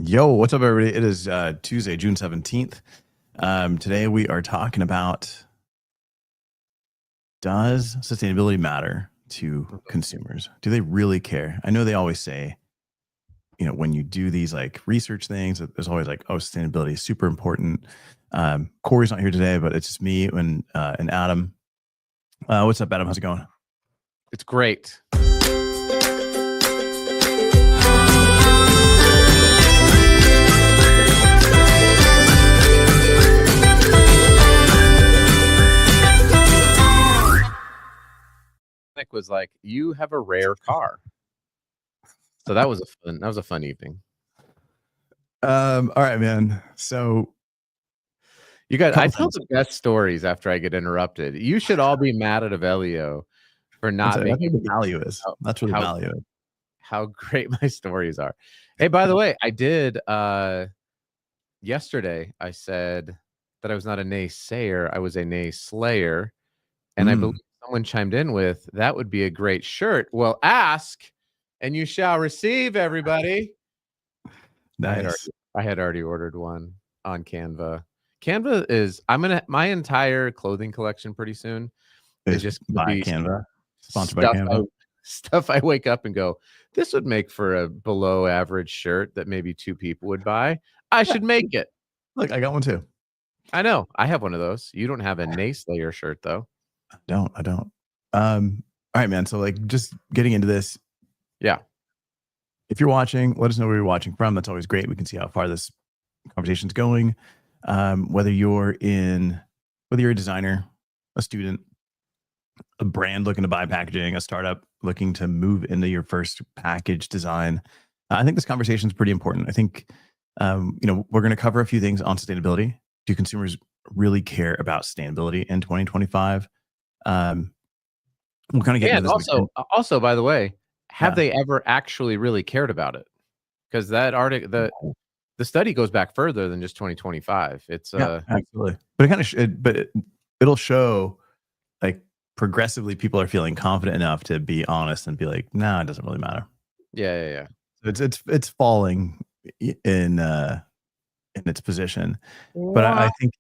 Yo, what's up, everybody? It is Tuesday, June 17th. Today we are talking about, does sustainability matter to consumers? Do they really care? I know they always say, when you do these like research things, there's always like, oh, sustainability is super important. Corey's not here today, but it's just me and Adam. What's up, Adam? How's it going? It's great. Nick was like, "You have a rare car." So that was a fun evening. All right, man. So you guys, I tell the best stories after I get interrupted. You should all be mad at Avelio for not that's making what the value is. That's what the value is. How great my stories are. Hey, by the way, I did yesterday. I said that I was not a naysayer, I was a nayslayer, and I believe someone chimed in with, that would be a great shirt. Well, ask and you shall receive, everybody. Nice. I had already ordered one on Canva. Canva is, my entire clothing collection pretty soon is just by Canva, sponsored by Canva. Stuff I wake up and go, this would make for a below average shirt that maybe 2 people would buy. I should make it. Look, I got one too. I know. I have one of those. You don't have a nayslayer shirt though. I don't. All right, man. So like just getting into this. Yeah. If you're watching, let us know where you're watching from. That's always great. We can see how far this conversation's going. Whether you're a designer, a student, a brand looking to buy packaging, a startup looking to move into your first package design, I think this conversation is pretty important. I think, we're going to cover a few things on sustainability. Do consumers really care about sustainability in 2025? We'll kind of get into this. Also, by the way, have they ever actually really cared about it? Because that article, the study goes back further than just 2025. It's absolutely, but it kind of it'll show like progressively people are feeling confident enough to be honest and be like, nah, it doesn't really matter. Yeah. So it's falling in its position, but I think.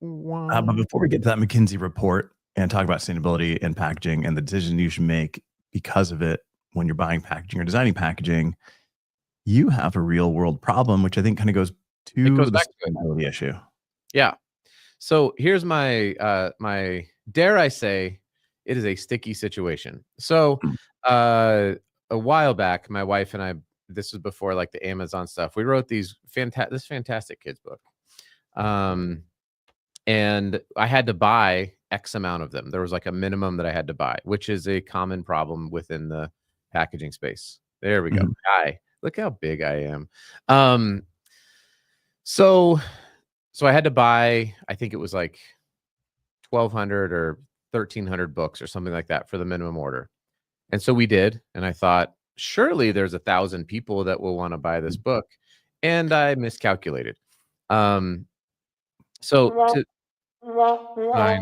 But before we get to that McKinsey report and talk about sustainability and packaging and the decision you should make because of it when you're buying packaging or designing packaging, you have a real world problem, which I think kind of goes back to the sustainability issue. Yeah. So here's my my, dare I say, it is a sticky situation. So a while back, my wife and I, this was before like the Amazon stuff, we wrote this fantastic kids book. And I had to buy X amount of them. There was like a minimum that I had to buy, which is a common problem within the packaging space. There we go. Look how big I am. So I had to buy, I think it was like 1,200 or 1,300 books or something like that for the minimum order. And so we did. And I thought, surely there's 1,000 people that will want to buy this book. And I miscalculated. So I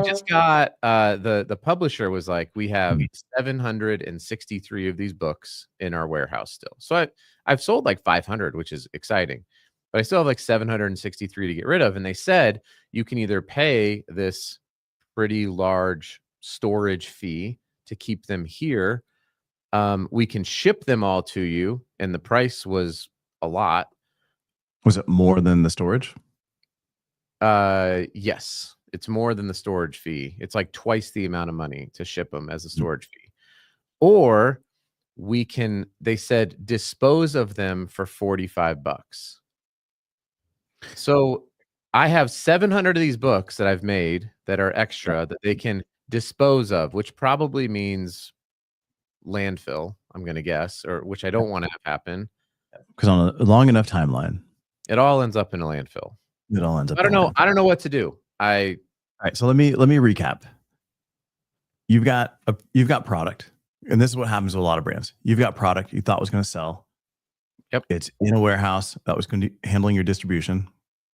just got the publisher was like, we have 763 of these books in our warehouse still. So I've sold like 500, which is exciting, but I still have like 763 to get rid of. And they said you can either pay this pretty large storage fee to keep them here. We can ship them all to you, and the price was a lot. Was it more than the storage? Yes, it's more than the storage fee. It's like twice the amount of money to ship them as a storage fee. Or we can, they said, dispose of them for $45. So I have 700 of these books that I've made that are extra that they can dispose of, which probably means landfill, I'm going to guess, or which I don't want to have happen. Because on a long enough timeline, it all ends up in a landfill. It all ends up. I don't know. I don't know what to do. All right. So let me recap. You've got product, and this is what happens with a lot of brands. You've got product you thought was going to sell. Yep. It's in a warehouse that was going to be handling your distribution.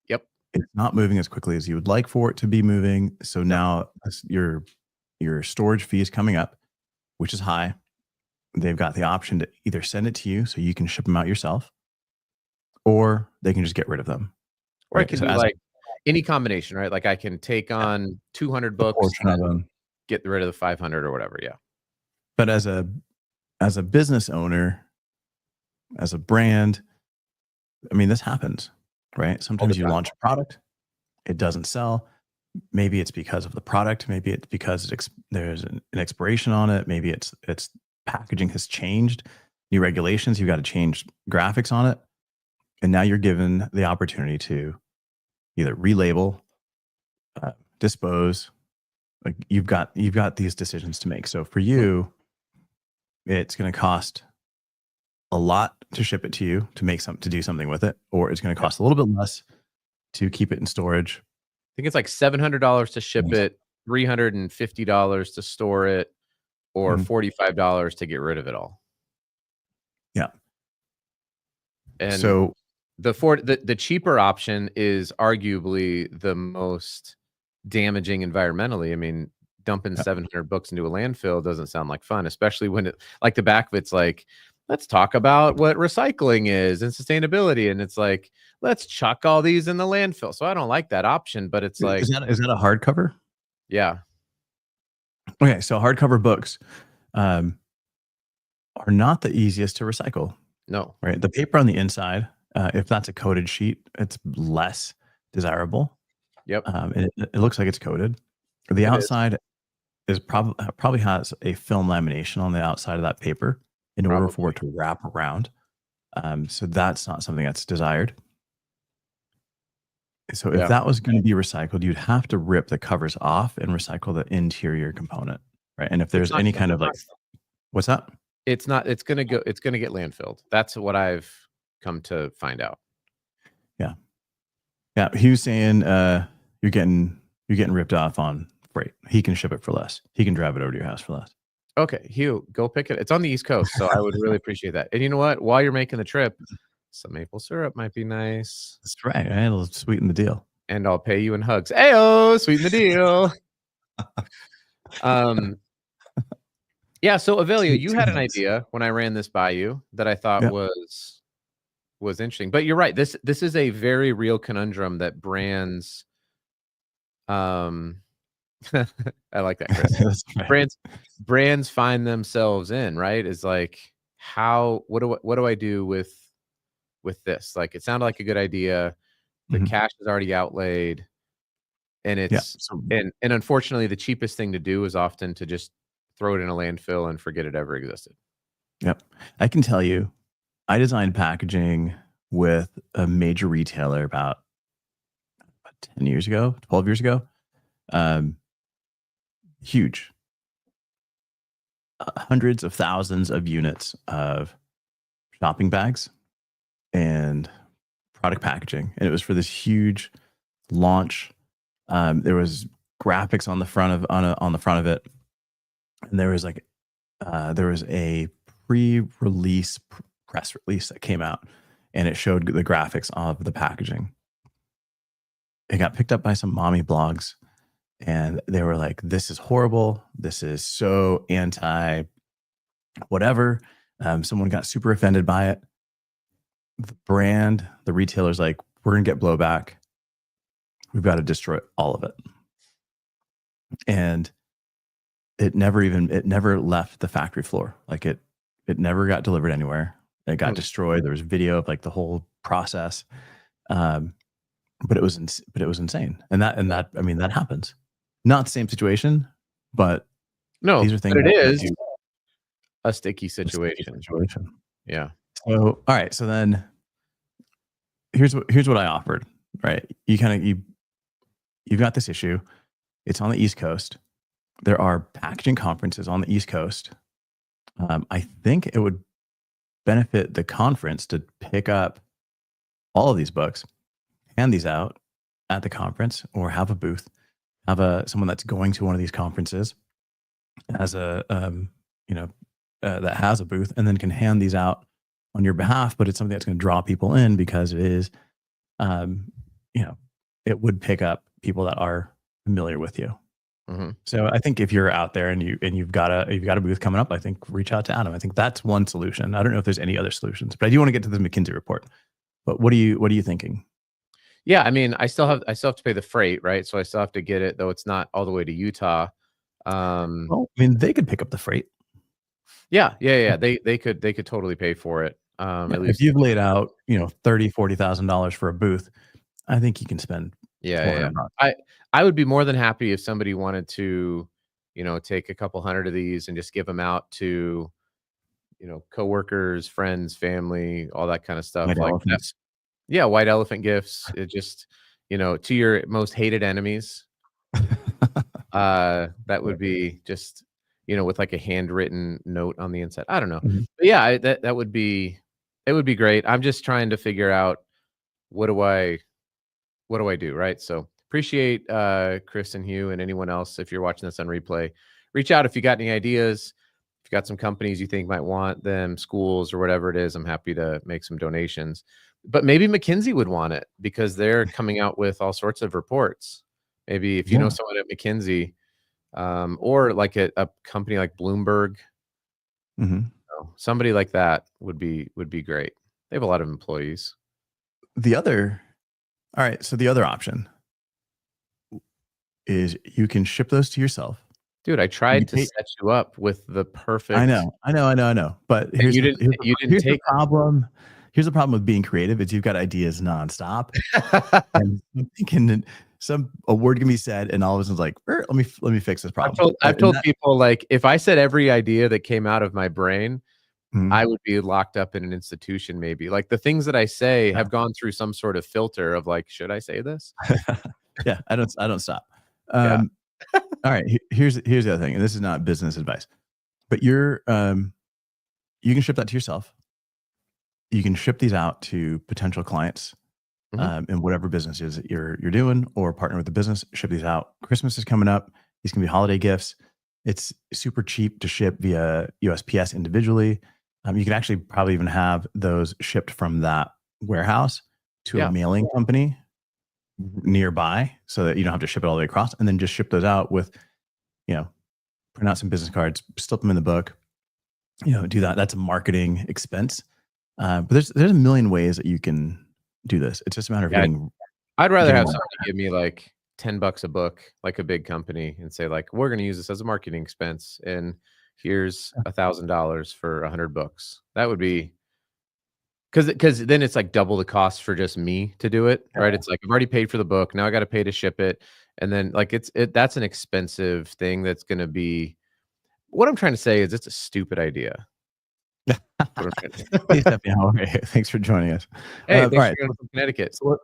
Yep. It's not moving as quickly as you would like for it to be moving. So now your storage fee is coming up, which is high. they've got the option to either send it to you so you can ship them out yourself, or they can just get rid of them. Or I Right. can So do as like any combination, right? Like I can take on 200 a books portion of and them, get rid of the 500 or whatever. Yeah. but as a business owner, as a brand, I mean, this happens, right? All the Sometimes you time. launch a product, it doesn't sell. Maybe it's because of the product. Maybe it's because there's an expiration on it. Maybe it's packaging has changed, new regulations. You've got to change graphics on it, and now you're given the opportunity to either relabel, dispose. Like you've got these decisions to make. So for you, it's going to cost a lot to ship it to you to do something with it, or it's going to Yeah. cost a little bit less to keep it in storage. I think it's like $700 to ship Nice. it, $350 to store it, or Mhm. $45 to get rid of it all. Yeah. And So the cheaper option is arguably the most damaging environmentally. I mean, dumping yeah, 700 books into a landfill doesn't sound like fun, especially when it like the back of it's like, let's talk about what recycling is and sustainability. And it's like, let's chuck all these in the landfill. So I don't like that option, but it's like, is that a hardcover? yeah, Okay, so hardcover books um, are not the easiest to recycle. no. Right, the paper on the inside, if that's a coated sheet, it's less desirable. Yep, It looks like it's coated. The it is. outside is probably has a film lamination on the outside of that paper in order for Probably. it to wrap around. So that's not something that's desired. So if Yeah. that was going to be recycled, you'd have to rip the covers off and recycle the interior component, right? And if It's there's not any gonna kind of like, what's that? it's not it's gonna go it's gonna get landfilled. That's what I've come to find out. Yeah, yeah. He was saying you're getting ripped off on freight. He can ship it for less. He can drive it over to your house for less. Okay, Hugh, go pick it. It's on the East Coast, so I would really appreciate that. And you know what? While you're making the trip, some maple syrup might be nice, That's right. Right? It'll sweeten the deal. and I'll pay you in hugs. Ayo, sweeten the deal. Um, yeah. So Avelia, you Two had an hugs. idea when I ran this by you that I thought Yeah. was interesting. But you're right. This is a very real conundrum that brands. Um, I like that, Chris. That's right. Brands find themselves in, right? Is like, how what do I do with this? Like, it sounded like a good idea. The Mhm. cash is already outlaid, and Yeah. it's So and unfortunately, the cheapest thing to do is often to just throw it in a landfill and forget it ever existed. yep. I can tell you, I designed packaging with a major retailer about 10 years ago, 12 years ago. Um, huge, hundreds of thousands of units of shopping bags and product packaging, and it was for this huge launch. There was graphics on the front of on the front of it, and there was a pre-release press release that came out, and it showed the graphics of the packaging. It got picked up by some mommy blogs, and they were like, "This is horrible. This is so anti whatever." Someone got super offended by it. The retailer's like, "We're gonna get blowback. We've got to destroy all of it." And it never left the factory floor. Like it never got delivered anywhere. It got Hmm. destroyed. There was video of like the whole process. Um, but it was insane. And that I mean that happens. Not the same situation, but No, these are things but it that is do a sticky a sticky situation. situation. Yeah. So all right, so then here's what I offered. Right, you've got this issue. It's on the East Coast. There are packaging conferences on the East Coast. I think it would benefit the conference to pick up all of these books, hand these out at the conference, or have a booth, have someone that's going to one of these conferences as a that has a booth, and then can hand these out on your behalf. But it's something that's going to draw people in because it is, um, you know, it would pick up people that are familiar with you. Mhm. So I think if you're out there and you've got a booth coming up, I think reach out to Adam. I think that's one solution. I don't know if there's any other solutions, but I do want to get to the McKinsey report. But what are you thinking? Yeah, I mean, I still have to pay the freight, right? So I still have to get it, though it's not all the way to Utah. Um, Well, I mean, they could pick up the freight. yeah, yeah, yeah. They could totally pay for it. Yeah, At if least you've laid out, $30,000-$40,000 for a booth, I think you can spend yeah, yeah, yeah. 400 bucks. I would be more than happy if somebody wanted to, take a couple hundred of these and just give them out to, coworkers, friends, family, all that kind of stuff White like that. elephants. Yeah, white elephant gifts. It just, to your most hated enemies. That would be just, with like a handwritten note on the inside. I don't know. Mhm. But yeah, that would be it would be great. I'm just trying to figure out what do I what do I do, right? So appreciate Chris and Hugh and anyone else if you're watching this on replay. Reach out if you got any ideas. If you got some companies you think might want them, schools or whatever it is, I'm happy to make some donations. But maybe McKinsey would want it because they're coming out with all sorts of reports. Maybe if you know Yeah. someone at McKinsey, or like a company like Bloomberg, Mhm. somebody like that would be great. They have a lot of employees. The other All right, so the other option is you can ship those to yourself. Dude, I You tried to take set you up with the I perfect know, I know, I know, I know, but and you didn't here's the take problem here's the problem with being creative is you've got ideas nonstop, and I'm thinking that some a word can be said, and all of a sudden it's like, let me fix this I've problem." told I've And told people, like, if I said every idea that came out of my brain, mhm, I would be locked up in an institution maybe. Like, the things that I say yeah. have gone through some sort of filter of, like, "Should I say this?" Yeah, I don't stop. Yeah. Um, all right, here's the other thing, and this is not business advice, but you can ship that to yourself. You can ship these out to potential clients, Mhm. in whatever businesses that you're doing, or partner with the business. Ship these out. Christmas is coming up. These can be holiday gifts. It's super cheap to ship via USPS individually. You can actually probably even have those shipped from that warehouse to a Yeah. mailing company nearby, so that you don't have to ship it all the way across, and then just ship those out with, you know, print out some business cards, slip them in the book. Do that. That's a marketing expense. But there's a million ways that you can do this. It's just a matter of Yeah. getting I'd rather getting have more. somebody give me, like, $10 a book, like a big company, and say, like, "We're gonna use this as a marketing expense, and here's $1,000 for 100 books." That would be because then it's, like, double the cost for just me to do it, right? It's like, I've already paid for the book, now I gotta pay to ship it, and then, like, that's an expensive thing that's gonna be what I'm trying to say is it's a stupid idea. What I'm trying Hey, to Stephanie, how are you? Thanks for joining us. Hey, All thanks for right, coming from Connecticut. so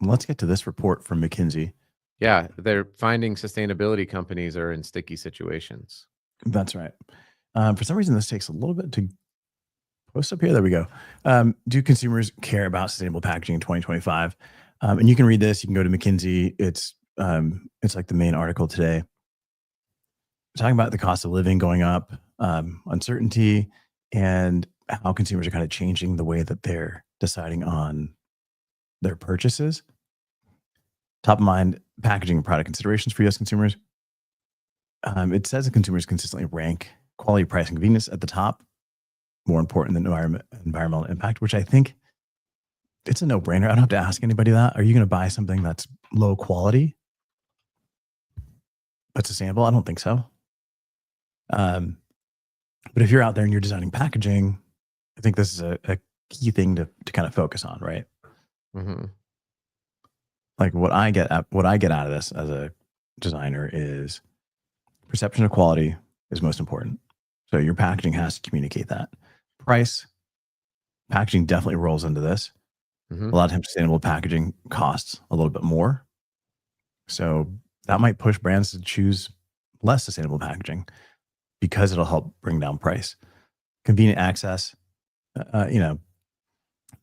let's get to this report from McKinsey. Yeah, they're finding sustainability companies are in sticky situations. That's right. For some reason, this takes a little bit to post up here. There we go. Do consumers care about sustainable packaging in 2025? And you can read this. You can go to McKinsey. It's like the main article today, talking about the cost of living going up, uncertainty, and how consumers are kind of changing the way that they're deciding on their purchases. Top of mind packaging and product considerations for US consumers. It says that consumers consistently rank quality, price, and convenience at the top, more important than environmental impact, which I think it's a no brainer. I don't have to ask anybody that. Are you going to buy something that's low quality but sustainable? I don't think so. Um, but if you're out there and you're designing packaging, I think this is a key thing to kind of focus on, right? Mhm. Like what I get out of this as a designer is perception of quality is most important. So your packaging has to communicate that. Price, packaging definitely rolls into this. A Mhm. lot of times sustainable packaging costs a little bit more. So that might push brands to choose less sustainable packaging because it'll help bring down price. Convenient access, you know,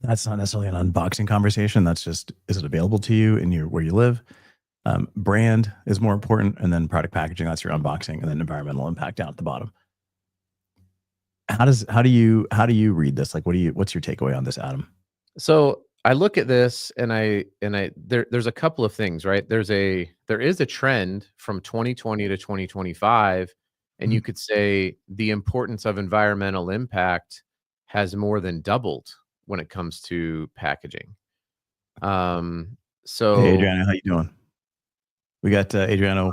that's not necessarily an unboxing conversation. That's just, is it available to you in your where you live? Brand is more important, and then product packaging. That's your unboxing, and then environmental impact down at the bottom. How do you read this? Like, what's your takeaway on this, Adam? So I look at this and there's a couple of things, right? There is a trend from 2020 to 2025, and you Mhm. could say the importance of environmental impact has more than doubled when it comes to packaging. Um, Hey, so Adriano, how you doing? We got Adriano.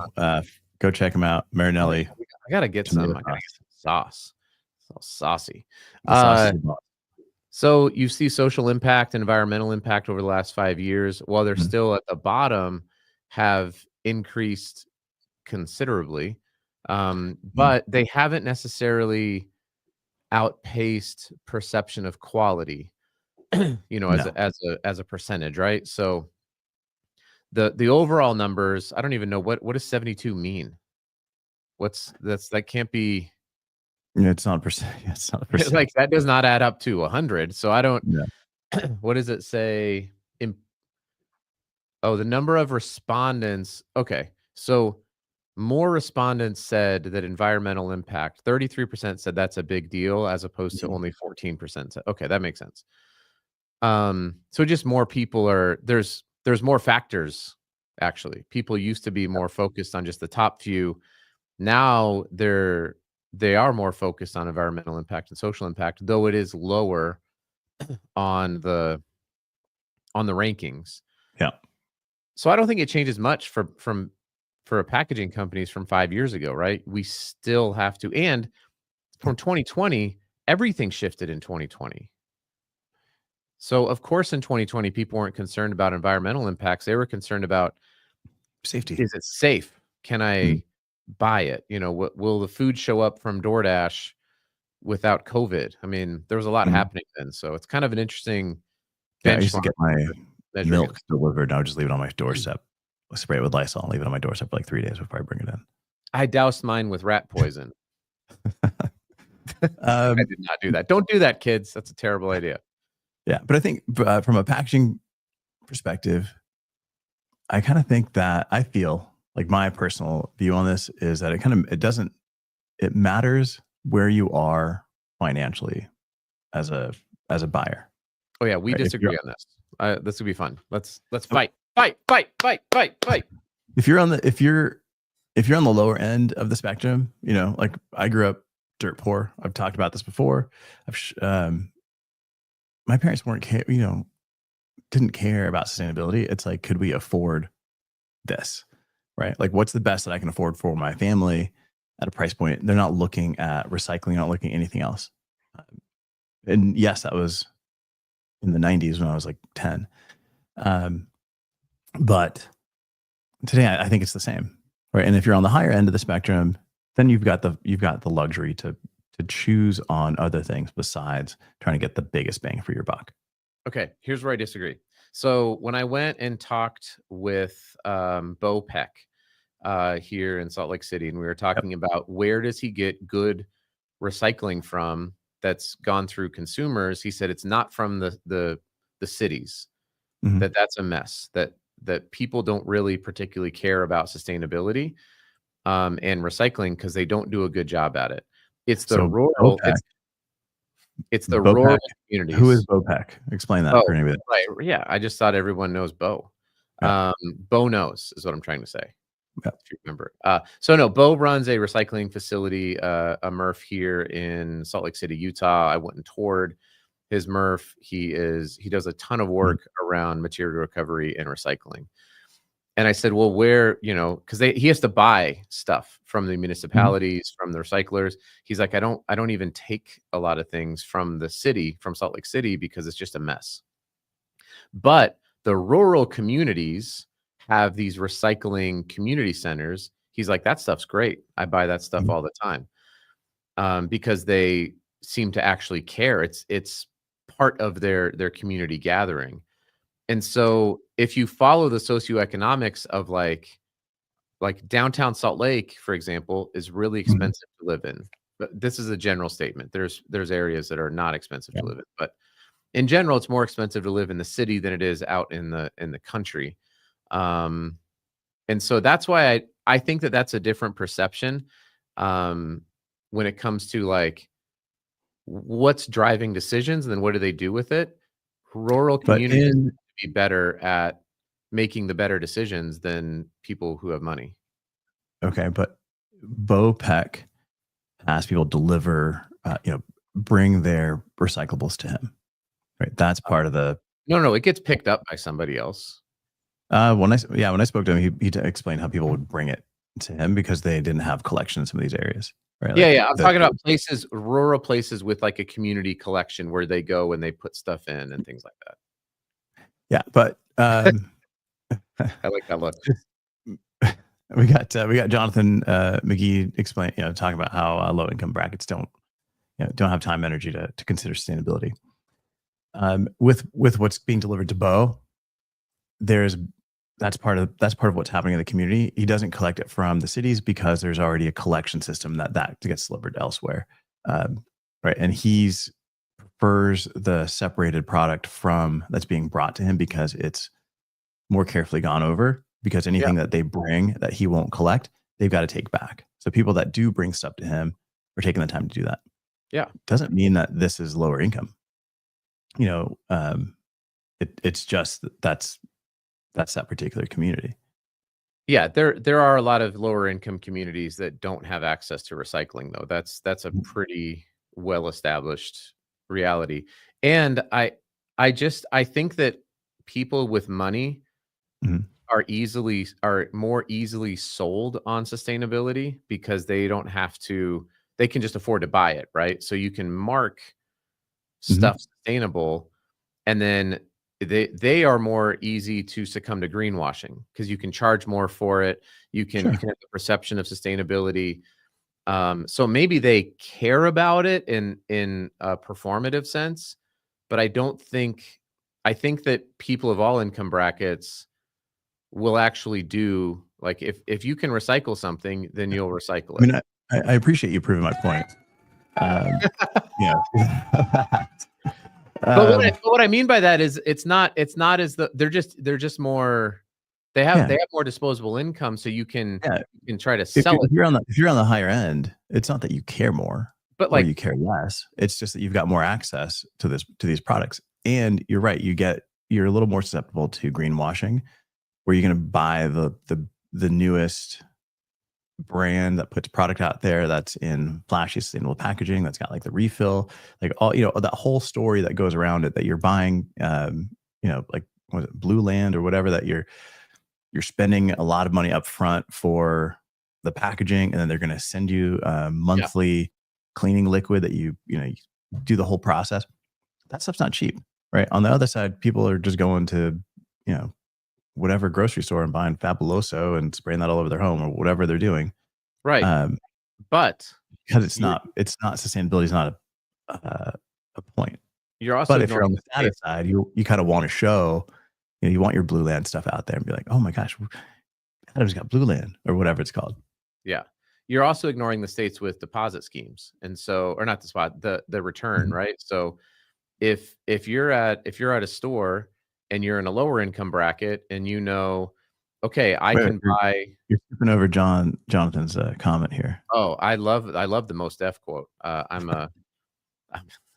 Go check him out. oh yeah, Marinelli, I gotta get tomato some. I gotta get sauce. some sauce. It's all saucy. The sauce is Uh, the boss. so you see social impact and environmental impact over the last 5 years, while they're Mhm. still at the bottom, have increased considerably. Mhm. But they haven't necessarily outpaced perception of quality, as No, a percentage, right? So the overall numbers, I don't even know what does 72 mean? That can't be it's not a percent. It's not a like percent. that does not add up to 100. So I don't No. what does it say? Oh, the number of respondents. Okay. So more respondents said that environmental impact, 33% said that's a big deal as opposed to Mhm. only 14% said. Okay, that makes sense. So just more people are there's more factors actually. People used to be more focused on just the top few. Now they are more focused on environmental impact and social impact, though it is lower on the rankings. Yeah. So I don't think it changes much for packaging companies from 5 years ago, right? We still have to, and from 2020, everything shifted in 2020. So of course in 2020 people weren't concerned about environmental impacts. They were concerned about, Safety. is it safe? Can Mhm. I buy it? Will the food show up from DoorDash without COVID? I mean, there was a lot Mhm. happening then. So it's kind of an interesting Yeah, I used to benchmark get my for measuring it. milk delivered, and I would just leave it on my doorstep. I spray it with Lysol and leave it on my doorstep for like 3 days before I bring it in. I doused mine with rat poison. I Um, did not do that. Don't do that, kids. That's a terrible idea. yeah, but I think from a packaging perspective, I kind of think that I feel like my personal view on this is that it matters where you are financially as a buyer, Oh yeah, we right? disagree on this. This would be fun. Let's Oh, fight, fight, fight, fight, fight, fight. if you're on the if you're on the lower end of the spectrum, like I grew up dirt poor. I've talked about this before. My parents didn't care about sustainability. It's like, could we afford this? Right? Like, what's the best that I can afford for my family at a price point? They're not looking at recycling, not looking at anything else. And yes, that was in the 90s when I was like 10. Um, but today I think it's the same. Right. And if you're on the higher end of the spectrum, then you've got the luxury to choose on other things besides trying to get the biggest bang for your buck. Okay, here's where I disagree. So when I went and talked with Bo Peck here in Salt Lake City, and we were Yep. talking about where does he get good recycling from that's gone through consumers, he said it's not from the cities. Mhm. That's a mess. That people don't really particularly care about sustainability and recycling because they don't do a good job at it. It's the So rural. BOPEC, It's the rural BOPEC, who is communities. BOPEC? Explain that for Oh, anybody. right. Yeah, I just thought everyone knows Bo. Yeah. Bo knows is what I'm trying to say. Yeah. If you remember. So no, Bo runs a recycling facility, a MRF here in Salt Lake City, Utah. I went and toured his MRF. He does a ton of Mhm. work around material recovery and recycling. And I said, well, where, because he has to buy stuff from the Mhm. municipalities, from the recyclers. He's like, I don't even take a lot of things from the city, from Salt Lake City, because it's just a mess. But the rural communities have these recycling community centers. He's like, that stuff's great. I buy that stuff Mhm. all the time because they seem to actually care. It's part of their community gathering. And so if you follow the socioeconomics of like downtown Salt Lake, for example, is really Mhm. expensive to live in. But this is a general statement. There's areas that are not expensive Yeah. to live in, but in general, it's more expensive to live in the city than it is out in the country. Um, and so that's why I think that's a different perception um, when it comes to like what's driving decisions and then what do they do with it. Rural But communities in be better at making the better decisions than people who have money. okay, but Peck has people deliver, bring their recyclables to him, right? That's part of the No, it gets picked up by somebody else. when I spoke to him, he explained how people would bring it to him because they didn't have collection in some of these areas, right? Yeah, Like yeah. I'm talking about places, rural places with like a community collection where they go and they put stuff in and things like that. yeah, but I like that look. we got Jonathan McGee explain, talking about how low income brackets don't have time energy to consider sustainability. With what's being delivered to Bo, there's that's part of what's happening in the community. He doesn't collect it from the cities because there's already a collection system that gets delivered elsewhere, right? And he's prefers the separated product from that's being brought to him because it's more carefully gone over. Because Yeah, anything that they bring that he won't collect, they've got to take back. So people that do bring stuff to him are taking the time to do that. yeah. Doesn't mean that this is lower income. You know, it's just that's that particular community. Yeah, there are a lot of lower income communities that don't have access to recycling though. That's a pretty well established reality. And I think that people with money Mhm. are more easily sold on sustainability because they can just afford to buy it, right? So you can mark Mhm. stuff sustainable, and then they are more easy to succumb to greenwashing because you can charge more for it. You Sure. can have the perception of sustainability. So maybe they care about it in a performative sense, but I think that people of all income brackets will actually do like if you can recycle something, then you'll recycle I it. mean, I appreciate you proving my point. Um, yeah. um, But what I mean by that is it's not as the they're just more yeah, they have more disposable income, so yeah. you can try to sell it. If you're on the higher end, it's not that you care more But or like you care less. It's just that you've got more access to these products. And you're right, you're a little more susceptible to greenwashing, where you're going to buy the newest brand that puts product out there that's in flashy sustainable packaging, that's got like the refill, like all that whole story that goes around it, that you're buying like was it Blue Land or whatever, that you're spending a lot of money up front for the packaging, and then they're going to send you a yeah, monthly cleaning liquid that you do the whole process. That stuff's not cheap, right? On the other side, people are just going to you know whatever grocery store and buying Fabuloso and spraying that all over their home or whatever they're doing. right. Um, But because you're it's not sustainability is not a point. you're also But if you're on ignoring the the status states. side, you kind of want to show, you want your Blue Land stuff out there and be like, oh my gosh, Adam's got Blue Land or whatever it's called. Yeah. You're also ignoring the states with deposit schemes. And so or not the spot, the return, Mhm. right? So if you're at a store and you're in a lower income bracket and okay, I Wait, can buy. you're skipping over Jonathan's comment here. Oh, I love the Most Def quote. I'm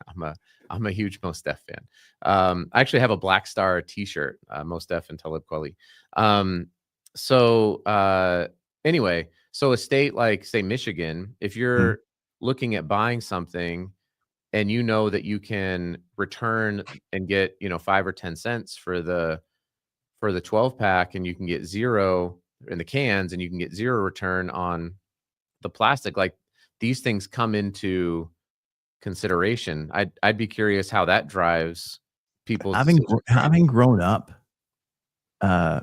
I'm a I'm a huge Most Def fan. I actually have a Black Star T-shirt, Most Def and Talib Kweli. Um, so anyway, so a state like say Michigan, if Mhm. you're looking at buying something and you know that you can return and get 5 or 10 cents for the 12 pack, and you can get zero in the cans, and you can get zero return on the plastic, like these things come into consideration. I'd be curious how that drives people's decision making. Uh,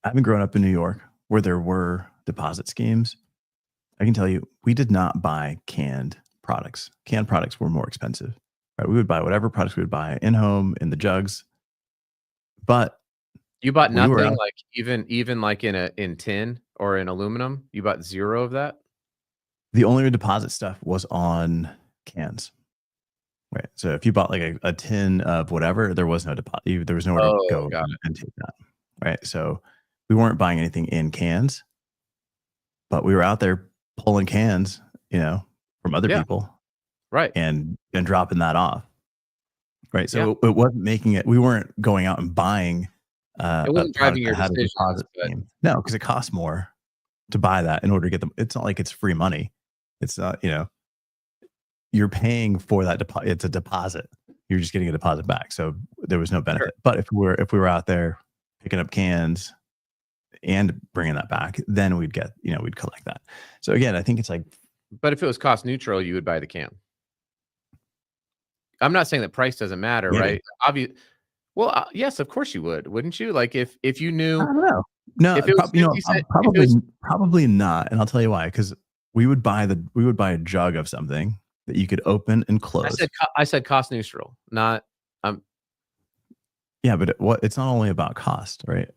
having grown up in New York where there were deposit schemes, I can tell you we did not buy canned products. Canned products were more expensive. Right? We would buy whatever products we would buy in home in the jugs, but You bought we were nothing out. like even like in tin or in aluminum? You bought zero of that? The only deposit stuff was on cans. Right. So if you bought like a tin of whatever, there was no deposit. There was nowhere to Oh, go got it. and take that. Right. So we weren't buying anything in cans, but we were out there pulling cans, from other Yeah, people right. and dropping that off. right? So it wasn't making it. We weren't going out and buying It a wasn't driving product your that had a decisions, deposit but scheme. No, because it costs more to buy that in order to get them. It's not like it's free money. It's not, you're paying for that deposit. It's a deposit. You're just getting a deposit back. So there was no benefit. sure. But if we were out there picking up cans and bringing that back, then we'd get, we'd collect that. So again, I think it's like, But if it was cost neutral, you would buy the can. I'm not saying that price doesn't matter, maybe. right? Well, yes, of course you would, wouldn't you? Like if you I knew, don't know. No, if it was 50 cents, probably not. And I'll tell you why. Because we would buy a jug of something that you could open and close. I said cost neutral, not Yeah, but it's not only about cost, right?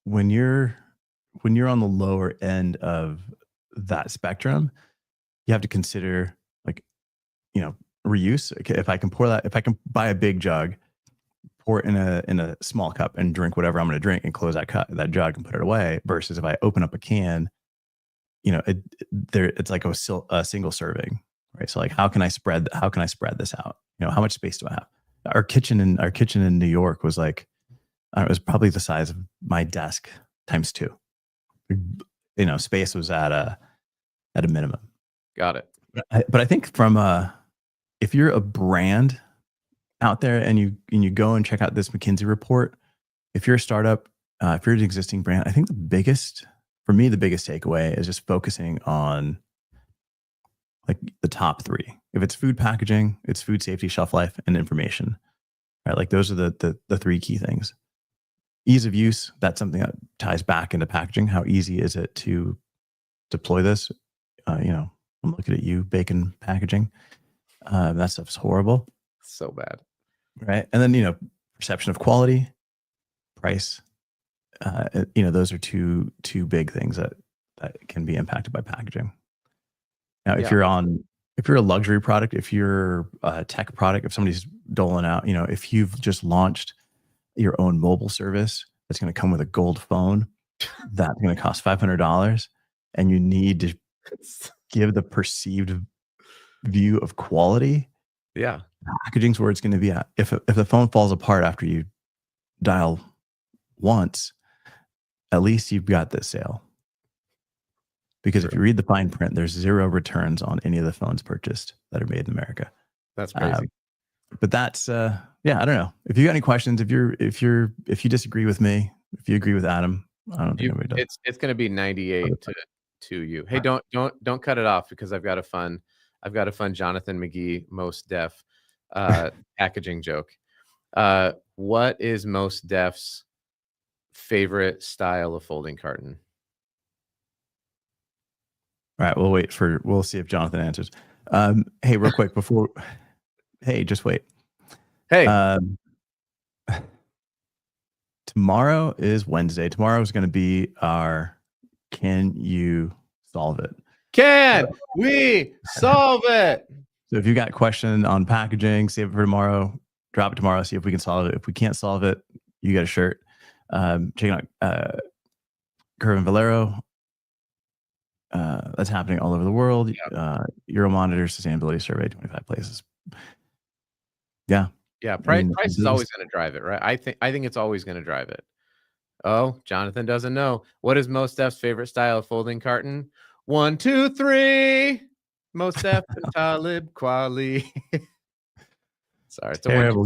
When you're on the lower end of that spectrum, you have to consider like, reuse. Okay, if I can buy a big jug, pour it in a small cup and drink whatever I'm going to drink and close that jug and put it away, versus if I open up a can, it's like a single serving, right? So like, how can I spread this out? How much space do I have? Our kitchen in New York was like, it was probably the size of my desk times 2. Space was at a minimum. got it. But I think if you're a brand out there and you go and check out this McKinsey report, if you're a startup, if you're an existing brand, I think the biggest takeaway is just focusing on like the top 3. If it's food packaging, it's food safety, shelf life, and information, right? Like those are the 3 key things. Ease of use, that's something that ties back into packaging. How easy is it to deploy this? I'm looking at you, bacon packaging. That stuff's horrible. So bad. Right. And then, perception of quality, price, those are two big things that can be impacted by packaging. Now, if you're a luxury product, if you're a tech product, if somebody's doling out, if you've just launched your own mobile service that's going to come with a gold phone, that's going to cost $500, and you need to give the perceived view of quality. Yeah. Packaging's where it's going to be at. If the phone falls apart after you dial once, at least you've got this sale. Because if you read the fine print, there's 0 returns on any of the phones purchased that are made in America. That's crazy. But that's I don't know. If you got any questions, if you disagree with me, if you agree with Adam, I don't think anybody does. It's going to be 98 to you. Hey, don't cut it off, because I've got a fun Jonathan McGee Most Def packaging joke. What is Most Def's favorite style of folding carton? All right, we'll see if Jonathan answers. Hey, real quick before. Hey, just wait. Hey, tomorrow is Wednesday. Tomorrow is going to be our "Can you solve it?" Can we solve it? So if you got a question on packaging, save it for tomorrow. Drop it tomorrow. See if we can solve it. If we can't solve it, you get a shirt. Check out Curve and Valero. That's happening all over the world. Euromonitor sustainability survey, 25 places. Yeah. Price is always going to drive it, right? I think it's always going to drive it. Oh, Jonathan doesn't know. What is Most Def's favorite style of folding carton? 1, 2, 3. Most Def and Talib Kweli. Sorry, it's a terrible.